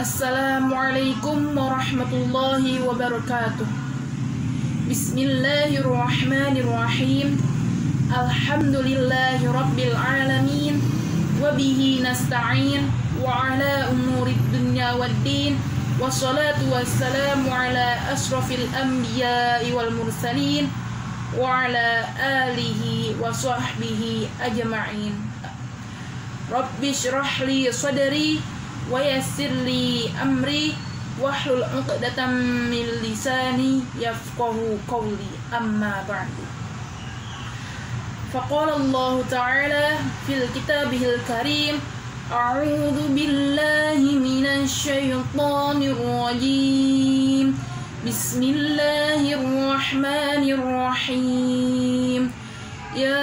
Assalamualaikum warahmatullahi wabarakatuh. Bismillahirrahmanirrahim. Alhamdulillahi rabbil alamin. Wabihi nasta'in. Wa ala umurid dunya waddin. Wassalatu wassalamu ala asrafil anbiya'i wal mursalin. Wa ala alihi wa sahbihi ajma'in. Rabbi syrah li sadri wa yassir li amri wahlul 'uqdatam min lisani yafqahu qawli, amma ba'du. Faqala Allah Ta'ala fil kitabihil karim, a'udzu billahi minasy syaithanir rajim. Bismillahirrahmanirrahim. Ya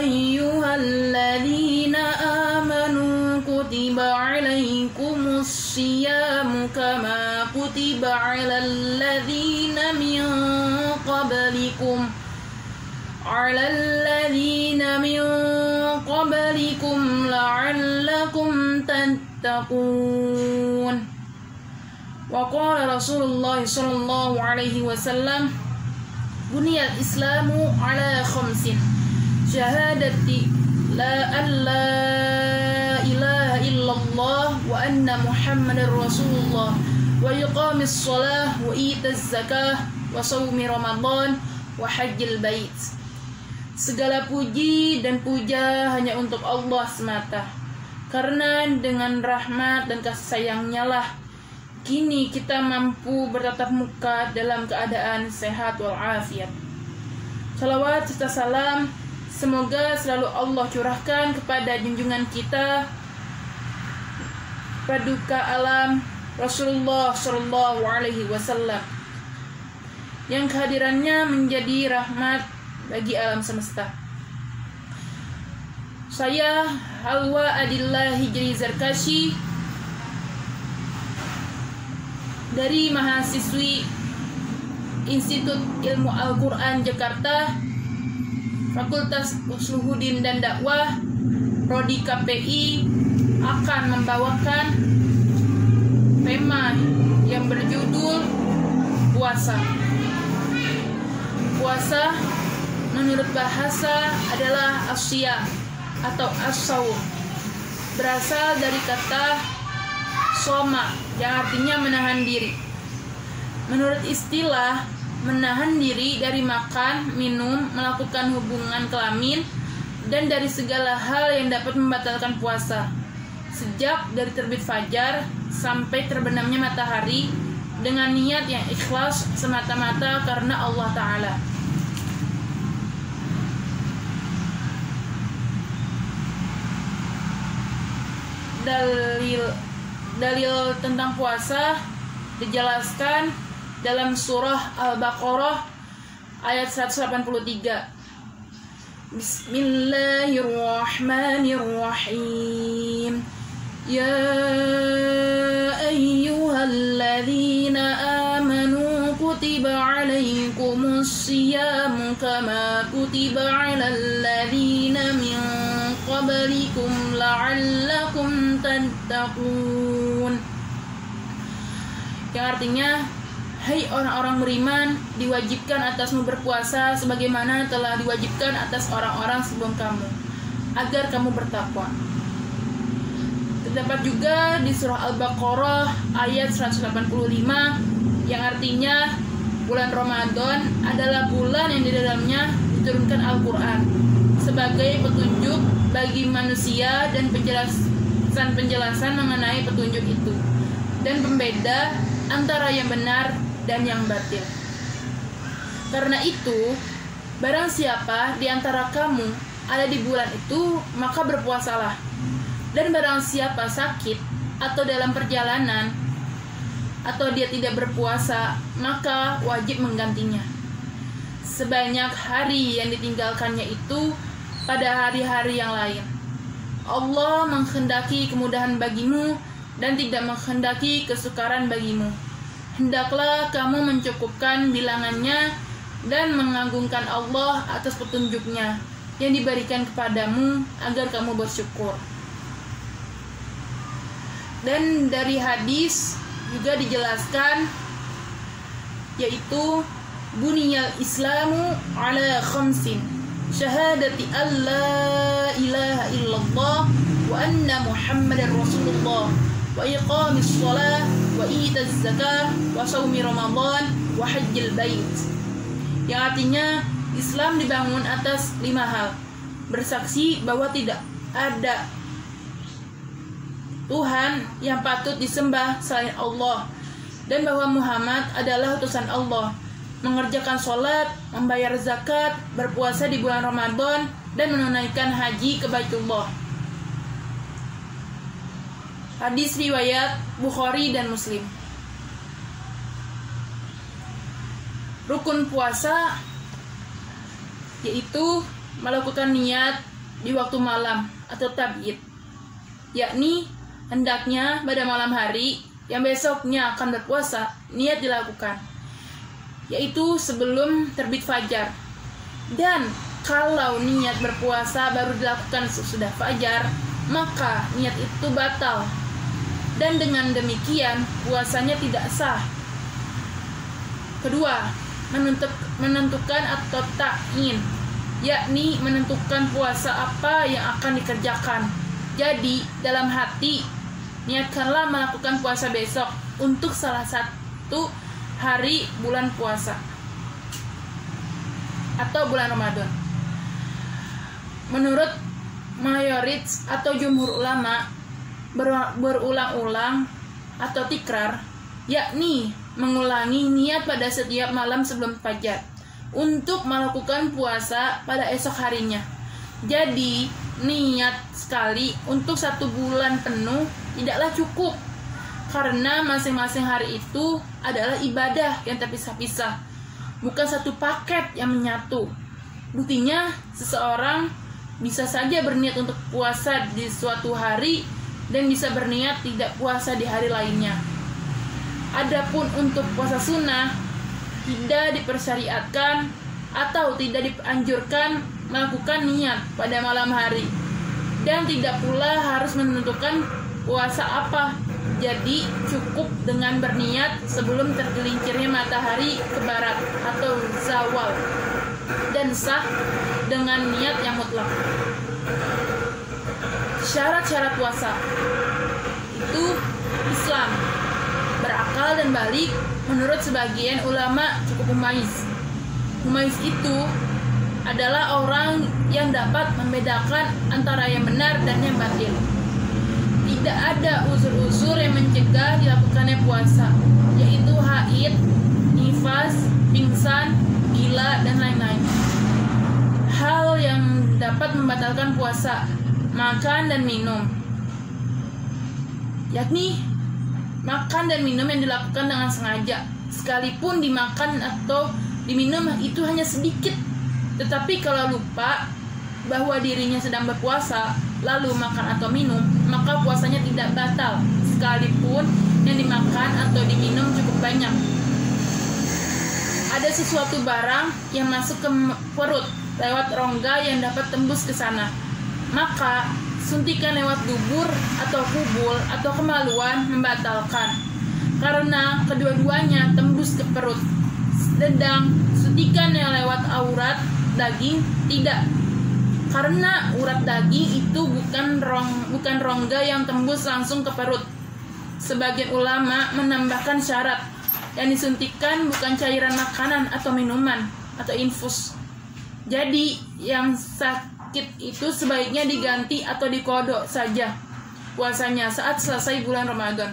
ayyuhalladzina kutiba alaikumus siyamu kama kutiba alal ladzina min qablikum la'allakum tattaqun. Wa qala Rasulullah sallallahu alaihi wasallam, buniyal islamu ala khamsin, syahadati la ilaha illallah wa anna muhammadar rasulullah wa iqamis shalah wa itaz zakah wa shaumi ramadan wa hajjil bait. Segala puji dan puja hanya untuk Allah semata, karena dengan rahmat dan kasih sayangnya lah kini kita mampu bertatap muka dalam keadaan sehat walafiat. Salawat serta salam semoga selalu Allah curahkan kepada junjungan kita, Paduka alam Rasulullah Shallallahu Alaihi Wasallam, yang kehadirannya menjadi rahmat bagi alam semesta. Saya Halwa Adillah Hijri Zarkashi dari mahasiswi Institut Ilmu Al-Quran Jakarta, Fakultas Usluhuddin dan Dakwah, Prodi KPI, akan membawakan tema yang berjudul puasa. Puasa menurut bahasa adalah as-siyam atau as-shaum, berasal dari kata soma yang artinya menahan diri. Menurut istilah, menahan diri dari makan, minum, melakukan hubungan kelamin, dan dari segala hal yang dapat membatalkan puasa, sejak dari terbit fajar sampai terbenamnya matahari, dengan niat yang ikhlas semata-mata karena Allah Ta'ala. Dalil tentang puasa dijelaskan dalam surah Al-Baqarah ayat 183. Bismillahirrahmanirrahim. Ya ayyuhalladzina amanu kutiba alaikumus siyamu kama kutiba alal ladzina min qablikum la'allakum tattaqun. Yang artinya, hai orang-orang beriman, diwajibkan atasmu berpuasa sebagaimana telah diwajibkan atas orang-orang sebelum kamu, agar kamu bertakwa. Terdapat juga di surah Al-Baqarah ayat 185 yang artinya bulan Ramadan adalah bulan yang di dalamnya diturunkan Al-Quran sebagai petunjuk bagi manusia dan penjelasan mengenai petunjuk itu, dan pembeda antara yang benar dan yang batil. Karena itu, barang siapa di antara kamu ada di bulan itu, maka berpuasalah. Dan barang siapa sakit atau dalam perjalanan atau dia tidak berpuasa, maka wajib menggantinya sebanyak hari yang ditinggalkannya itu pada hari-hari yang lain. Allah menghendaki kemudahan bagimu dan tidak menghendaki kesukaran bagimu. Hendaklah kamu mencukupkan bilangannya dan mengagungkan Allah atas petunjuknya yang diberikan kepadamu agar kamu bersyukur. Dan dari hadis juga dijelaskan, yaitu buniyal islamu ala khamsin, syahadati alla ilaha illallah wa anna muhammadar rasulullah wa iqamis shalah wa itaz zakah wa shaumi ramadan wa hajjil bait. Yang artinya Islam dibangun atas 5 hal: bersaksi bahwa tidak ada Tuhan yang patut disembah selain Allah, dan bahwa Muhammad adalah utusan Allah, mengerjakan sholat, membayar zakat, berpuasa di bulan Ramadan, dan menunaikan haji ke Baitullah. Hadis riwayat Bukhari dan Muslim. Rukun puasa yaitu melakukan niat di waktu malam atau tabyid, yakni hendaknya pada malam hari yang besoknya akan berpuasa, niat dilakukan, yaitu sebelum terbit fajar. Dan kalau niat berpuasa baru dilakukan sesudah fajar, maka niat itu batal, dan dengan demikian puasanya tidak sah. Kedua, menentukan atau ta'yin, yakni menentukan puasa apa yang akan dikerjakan. Jadi dalam hati niatkanlah melakukan puasa besok untuk salah satu hari bulan puasa atau bulan Ramadan. Menurut mayoritas atau jumhur ulama, berulang-ulang atau tikrar, yakni mengulangi niat pada setiap malam sebelum fajar untuk melakukan puasa pada esok harinya. Jadi niat sekali untuk 1 bulan penuh tidaklah cukup, karena masing-masing hari itu adalah ibadah yang terpisah-pisah, bukan satu paket yang menyatu. Buktinya, seseorang bisa saja berniat untuk puasa di suatu hari dan bisa berniat tidak puasa di hari lainnya. Adapun untuk puasa sunnah, tidak dipersyariatkan atau tidak dianjurkan melakukan niat pada malam hari, dan tidak pula harus menentukan puasa apa. Jadi cukup dengan berniat sebelum tergelincirnya matahari ke barat atau zawal, dan sah dengan niat yang mutlak. Syarat-syarat puasa itu Islam, berakal dan balik. Menurut sebagian ulama cukup mumaiz. Mumaiz itu adalah orang yang dapat membedakan antara yang benar dan yang batil. Tidak ada unsur-unsur yang mencegah dilakukannya puasa, yaitu haid, nifas, pingsan, gila, dan lain-lain. Hal yang dapat membatalkan puasa: makan dan minum, yakni makan dan minum yang dilakukan dengan sengaja, sekalipun dimakan atau diminum itu hanya sedikit. Tetapi kalau lupa bahwa dirinya sedang berpuasa, lalu makan atau minum, maka puasanya tidak batal, sekalipun yang dimakan atau diminum cukup banyak. Ada sesuatu barang yang masuk ke perut lewat rongga yang dapat tembus ke sana, maka suntikan lewat dubur atau kubul atau kemaluan membatalkan, karena kedua-duanya tembus ke perut. Sedang suntikan yang lewat aurat daging tidak, karena urat daging itu bukan rongga yang tembus langsung ke perut. Sebagian ulama menambahkan syarat, yang disuntikan bukan cairan makanan atau minuman atau infus. Jadi yang sakit itu sebaiknya diganti atau dikodok saja puasanya saat selesai bulan Ramadan.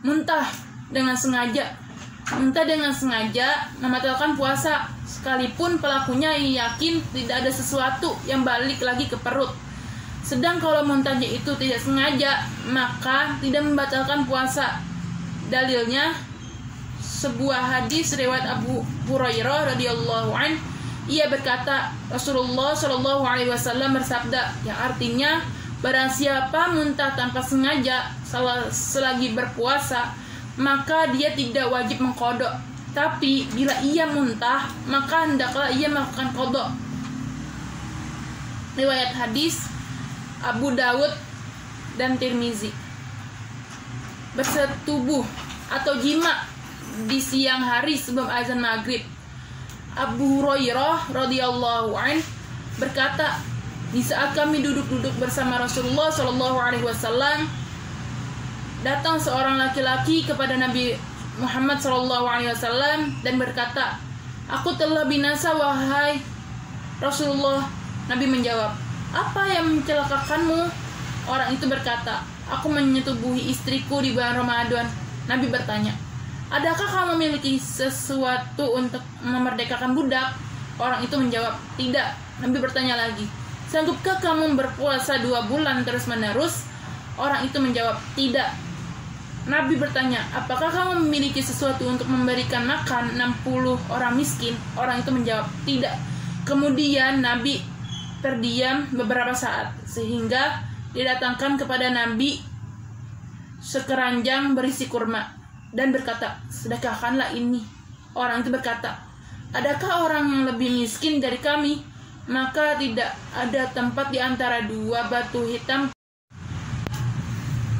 Muntah dengan sengaja membatalkan puasa, sekalipun pelakunya yakin tidak ada sesuatu yang balik lagi ke perut. Sedang kalau muntahnya itu tidak sengaja, maka tidak membatalkan puasa. Dalilnya sebuah hadis riwayat Abu Hurairah radhiyallahu an. Ia berkata, Rasulullah Shallallahu alaihi wasallam bersabda, yang artinya barang siapa muntah tanpa sengaja selagi berpuasa, maka dia tidak wajib mengqadha. Tapi bila ia muntah, maka hendaklah ia melakukan qadha. Riwayat hadis Abu Dawud dan Tirmizi. Bersetubuh atau jima di siang hari sebelum azan maghrib. Abu Hurairah radhiyallahu an berkata, di saat kami duduk-duduk bersama Rasulullah Shallallahu Alaihi Wasallam, datang seorang laki-laki kepada Nabi Muhammad Shallallahu Alaihi Wasallam dan berkata, "Aku telah binasa wahai Rasulullah." Nabi menjawab, "Apa yang mencelakakanmu?" Orang itu berkata, "Aku menyetubuhi istriku di bulan Ramadan." Nabi bertanya, "Adakah kamu memiliki sesuatu untuk memerdekakan budak?" Orang itu menjawab, "Tidak." Nabi bertanya lagi, "Sanggupkah kamu berpuasa 2 bulan terus-menerus?" Orang itu menjawab, "Tidak." Nabi bertanya, "Apakah kamu memiliki sesuatu untuk memberikan makan 60 orang miskin?" Orang itu menjawab, "Tidak." Kemudian Nabi terdiam beberapa saat, sehingga didatangkan kepada Nabi sekeranjang berisi kurma dan berkata, "Sedekahkanlah ini." Orang itu berkata, "Adakah orang yang lebih miskin dari kami?" Maka tidak ada tempat di antara 2 batu hitam.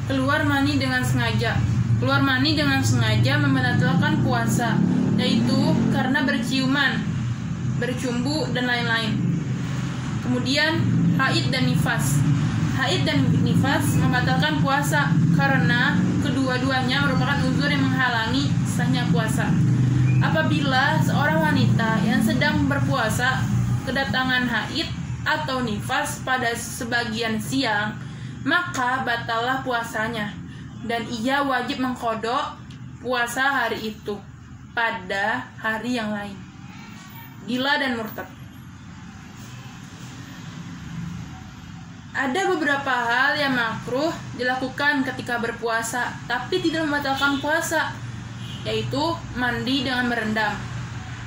Keluar mani dengan sengaja. Keluar mani dengan sengaja membatalkan puasa, yaitu karena berciuman, bercumbu, dan lain-lain. Kemudian haid dan nifas. Haid dan nifas membatalkan puasa karena kedua-duanya merupakan uzur yang menghalangi sahnya puasa. Apabila seorang wanita yang sedang berpuasa kedatangan haid atau nifas pada sebagian siang, maka batallah puasanya dan ia wajib mengqadha puasa hari itu pada hari yang lain. Gila dan murtad. Ada beberapa hal yang makruh dilakukan ketika berpuasa tapi tidak membatalkan puasa, yaitu mandi dengan berendam.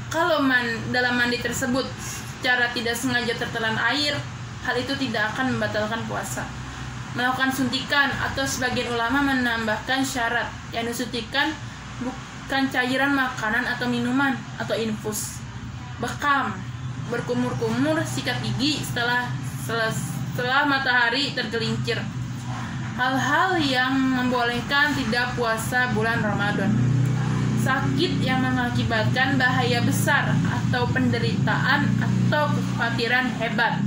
Kalau dalam mandi tersebut secara tidak sengaja tertelan air, hal itu tidak akan membatalkan puasa. Melakukan suntikan atau sebagian ulama menambahkan syarat yang disuntikan bukan cairan makanan atau minuman atau infus. Bekam, berkumur-kumur, sikat gigi setelah matahari tergelincir. Hal-hal yang membolehkan tidak puasa bulan Ramadan. Sakit yang mengakibatkan bahaya besar atau penderitaan atau kekhawatiran hebat.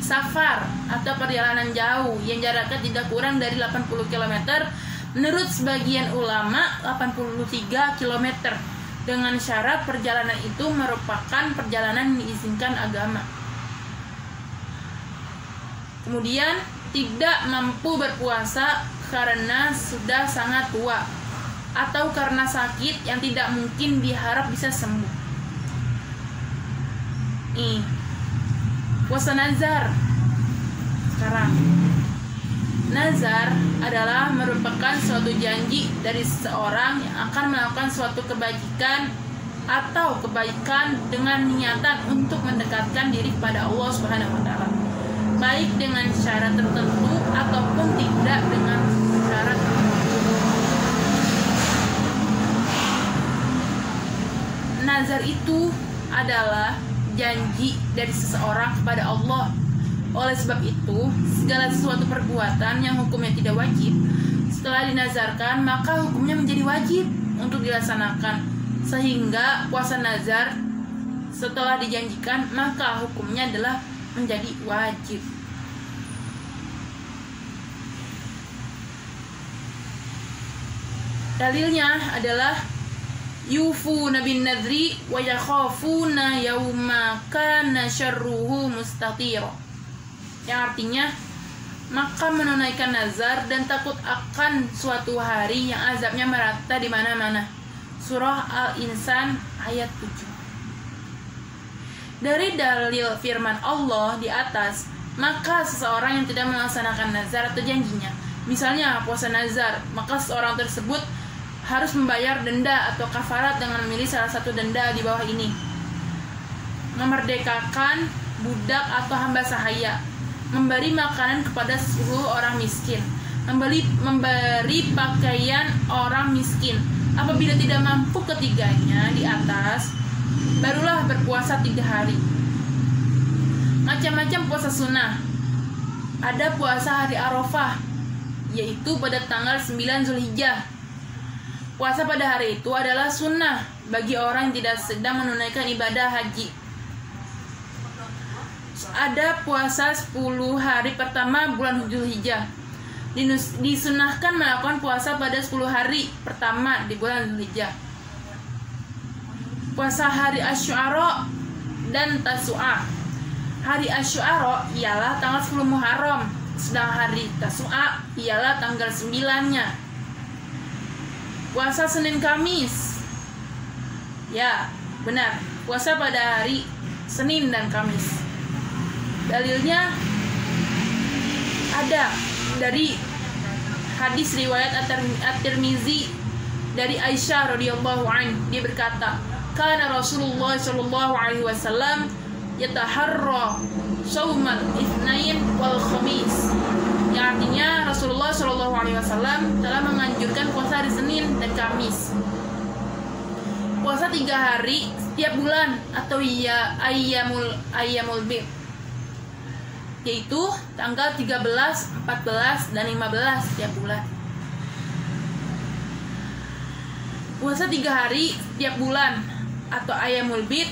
Safar atau perjalanan jauh yang jaraknya tidak kurang dari 80 km, menurut sebagian ulama 83 km, dengan syarat perjalanan itu merupakan perjalanan yang diizinkan agama. Kemudian tidak mampu berpuasa karena sudah sangat tua atau karena sakit yang tidak mungkin diharap bisa sembuh. Puasa nazar. Sekarang, nazar adalah merupakan suatu janji dari seseorang yang akan melakukan suatu kebajikan atau kebaikan dengan niatan untuk mendekatkan diri kepada Allah Subhanahu wa taala, baik dengan syarat tertentu ataupun tidak dengan syarat tertentu. Nazar itu adalah janji dari seseorang kepada Allah. Oleh sebab itu, segala sesuatu perbuatan yang hukumnya tidak wajib, setelah dinazarkan maka hukumnya menjadi wajib untuk dilaksanakan. Sehingga puasa nazar setelah dijanjikan maka hukumnya adalah menjadi wajib. Dalilnya adalah yufuna bin nadri wa yakhafuna yawma kana syarruhu mustatira, yang artinya maka menunaikan nazar dan takut akan suatu hari yang azabnya merata di mana-mana. Surah Al-Insan ayat 7. Dari dalil firman Allah di atas, maka seseorang yang tidak melaksanakan nazar atau janjinya, misalnya puasa nazar, maka seorang tersebut harus membayar denda atau kafarat dengan memilih salah satu denda di bawah ini: memerdekakan budak atau hamba sahaya, memberi makanan kepada 10 orang miskin, memberi pakaian orang miskin. Apabila tidak mampu ketiganya di atas, barulah berpuasa 3 hari. Macam-macam puasa sunnah. Ada puasa hari Arafah, yaitu pada tanggal 9 Zulhijjah. Puasa pada hari itu adalah sunnah bagi orang yang tidak sedang menunaikan ibadah haji. Ada puasa 10 hari pertama bulan Zulhijjah. Disunahkan melakukan puasa pada 10 hari pertama di bulan Zulhijjah. Puasa hari Asyura dan Tasu'a. Hari Asyura ialah tanggal 10 Muharram, sedang hari Tasu'a ialah tanggal 9-nya. Puasa Senin Kamis. Ya, benar. Puasa pada hari Senin dan Kamis. Dalilnya ada dari hadis riwayat At-Tirmizi dari Aisyah radhiyallahu anha. Dia berkata, "Kana Rasulullah sallallahu alaihi wasallam yataharra shaumal itsnain wal khamis." Yang artinya Rasulullah sallallahu alaihi wasallam telah menganjurkan puasa hari Senin dan Kamis. Puasa 3 hari setiap bulan atau ayyamul bid, yaitu tanggal 13, 14, dan 15 setiap bulan. Puasa 3 hari setiap bulan atau ayyamul bid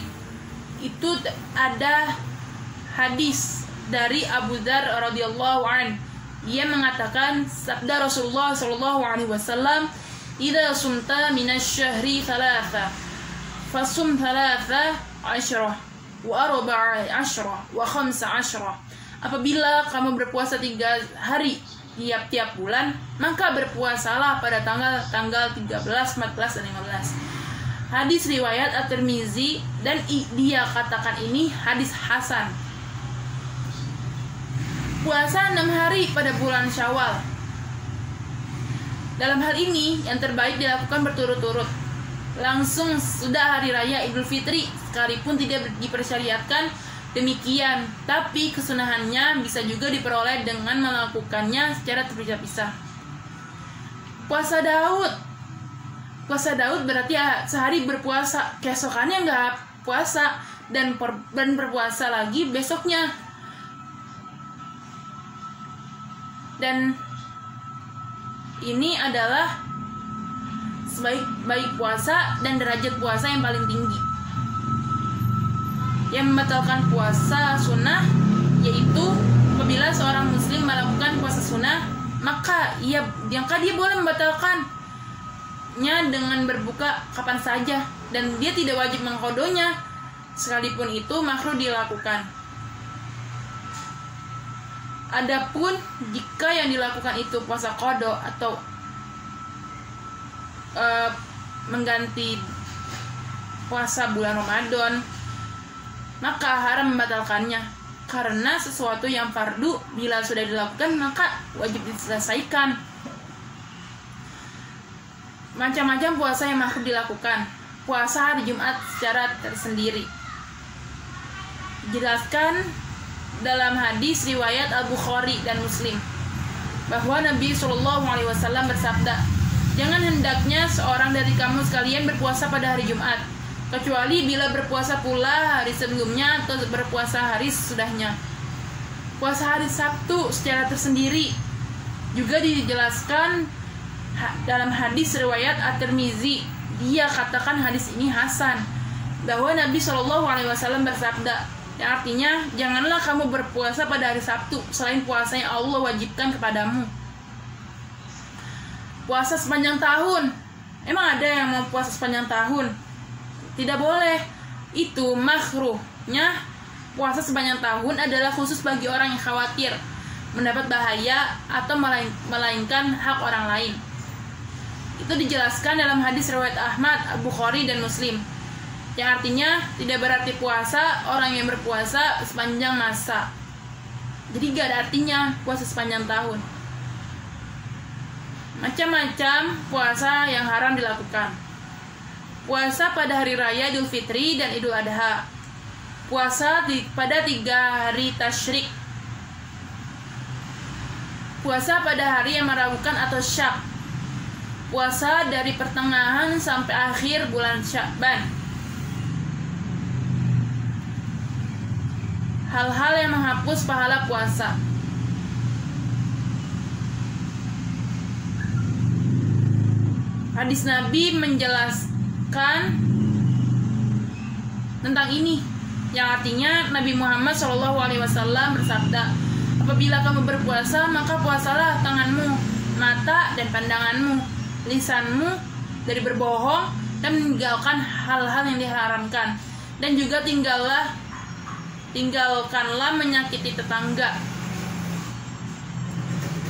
itu ada hadis dari Abu Dzar radhiyallahu anhu. Dia mengatakan sabda Rasulullah sallallahu alaihi wasallam, "Idza sumta minasy-syahri thalatha, fasum thalatha asyrah wa arba'a asyrah wa khamsa asyrah." Apabila kamu berpuasa 3 hari tiap-tiap bulan, maka berpuasalah pada tanggal 13, 14, dan 15. Hadis riwayat At-Tirmizi, dan dia katakan ini hadis hasan. Puasa 6 hari pada bulan Syawal. Dalam hal ini, yang terbaik dilakukan berturut-turut. Langsung sudah hari raya Idul Fitri, sekalipun tidak dipersyariatkan demikian, tapi kesunahannya bisa juga diperoleh dengan melakukannya secara terpisah-pisah. Puasa Daud berarti sehari berpuasa, keesokannya nggak puasa, dan berpuasa lagi besoknya. Dan ini adalah sebaik puasa dan derajat puasa yang paling tinggi. Yang membatalkan puasa sunnah yaitu apabila seorang muslim melakukan puasa sunnah, maka dia boleh membatalkannya dengan berbuka kapan saja, dan dia tidak wajib mengqodonya, sekalipun itu makruh dilakukan. Adapun jika yang dilakukan itu puasa qada atau mengganti puasa bulan Ramadan, maka haram membatalkannya, karena sesuatu yang fardu bila sudah dilakukan maka wajib diselesaikan. Macam-macam puasa yang makruh dilakukan. Puasa hari Jumat secara tersendiri dijelaskan dalam hadis riwayat Al-Bukhari dan Muslim bahwa Nabi SAW bersabda, "Jangan hendaknya seorang dari kamu sekalian berpuasa pada hari Jumat, kecuali bila berpuasa pula hari sebelumnya atau berpuasa hari sesudahnya." Puasa hari Sabtu secara tersendiri juga dijelaskan dalam hadis riwayat At-Tirmizi. Dia katakan hadis ini hasan, bahwa Nabi SAW bersabda, yang artinya, "Janganlah kamu berpuasa pada hari Sabtu selain puasa yang Allah wajibkan kepadamu." Puasa sepanjang tahun, emang ada yang mau puasa sepanjang tahun? Tidak boleh. Itu makruhnya. Puasa sepanjang tahun adalah khusus bagi orang yang khawatir mendapat bahaya atau melainkan hak orang lain. Itu dijelaskan dalam hadis riwayat Ahmad, Al-Bukhari, dan Muslim, yang artinya tidak berarti puasa orang yang berpuasa sepanjang masa. Jadi gak ada artinya puasa sepanjang tahun. Macam-macam puasa yang haram dilakukan. Puasa pada hari raya Idul Fitri dan Idul Adha. Puasa pada 3 hari tasyrik. Puasa pada hari yang meragukan atau syak. Puasa dari pertengahan sampai akhir bulan Sya'ban. Hal-hal yang menghapus pahala puasa. hadis Nabi menjelaskan tentang ini, yang artinya Nabi Muhammad SAW bersabda, apabila kamu berpuasa, maka puasalah tanganmu, mata dan pandanganmu, lisanmu dari berbohong dan meninggalkan hal-hal yang diharamkan, dan juga tinggalkanlah menyakiti tetangga.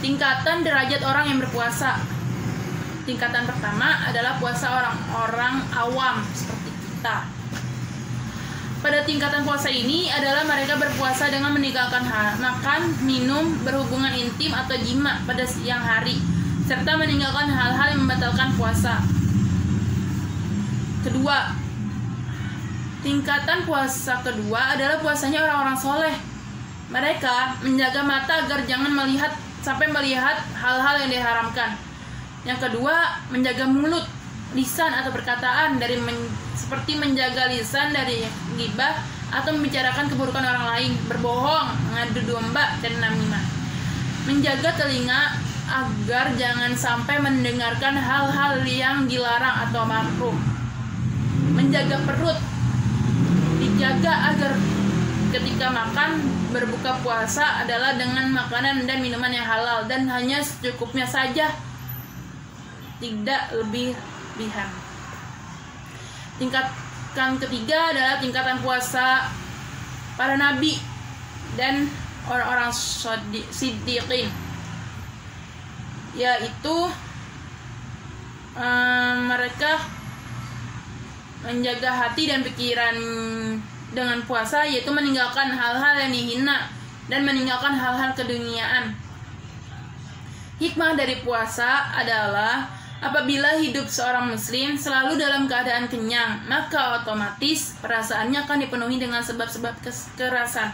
Tingkatan derajat orang yang berpuasa. Tingkatan pertama adalah puasa orang-orang awam seperti kita. Pada tingkatan puasa ini adalah mereka berpuasa dengan meninggalkan makan, minum, berhubungan intim atau jima pada siang hari, serta meninggalkan hal-hal yang membatalkan puasa. Kedua, tingkatan puasa kedua adalah puasanya orang-orang soleh. Mereka menjaga mata agar jangan sampai melihat hal-hal yang diharamkan. Yang kedua, menjaga mulut, lisan atau perkataan seperti menjaga lisan dari ghibah atau membicarakan keburukan orang lain, berbohong, mengadu domba, dan namimah. Menjaga telinga agar jangan sampai mendengarkan hal-hal yang dilarang atau makruh. Menjaga perut, dijaga agar ketika makan berbuka puasa adalah dengan makanan dan minuman yang halal dan hanya secukupnya saja, tidak lebih-lebihan. Tingkatan ketiga adalah tingkatan puasa para nabi dan orang-orang siddiqin, yaitu mereka menjaga hati dan pikiran dengan puasa, yaitu meninggalkan hal-hal yang dihina dan meninggalkan hal-hal keduniaan. Hikmah dari puasa adalah apabila hidup seorang muslim selalu dalam keadaan kenyang, maka otomatis perasaannya akan dipenuhi dengan sebab-sebab kekerasan,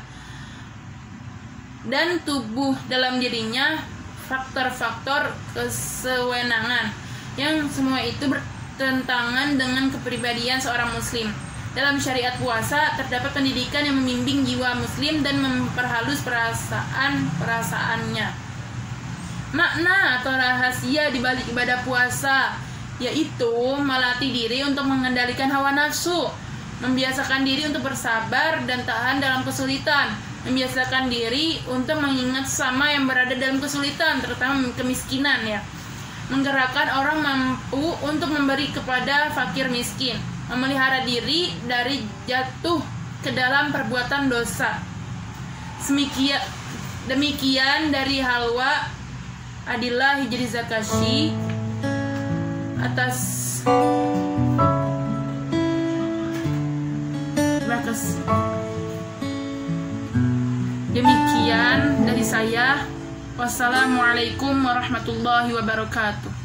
dan tubuh dalam dirinya faktor-faktor kesewenangan, yang semua itu bertentangan dengan kepribadian seorang muslim. Dalam syariat puasa terdapat pendidikan yang membimbing jiwa muslim dan memperhalus perasaan-perasaannya. Makna atau rahasia di balik ibadah puasa yaitu melatih diri untuk mengendalikan hawa nafsu, membiasakan diri untuk bersabar dan tahan dalam kesulitan, membiasakan diri untuk mengingat sesama yang berada dalam kesulitan, terutama kemiskinan ya. Menggerakkan orang mampu untuk memberi kepada fakir miskin, memelihara diri dari jatuh ke dalam perbuatan dosa. Demikian dari Halwa Adillah Hijri Zakashi atas demikian dari saya. Wassalamualaikum warahmatullahi wabarakatuh.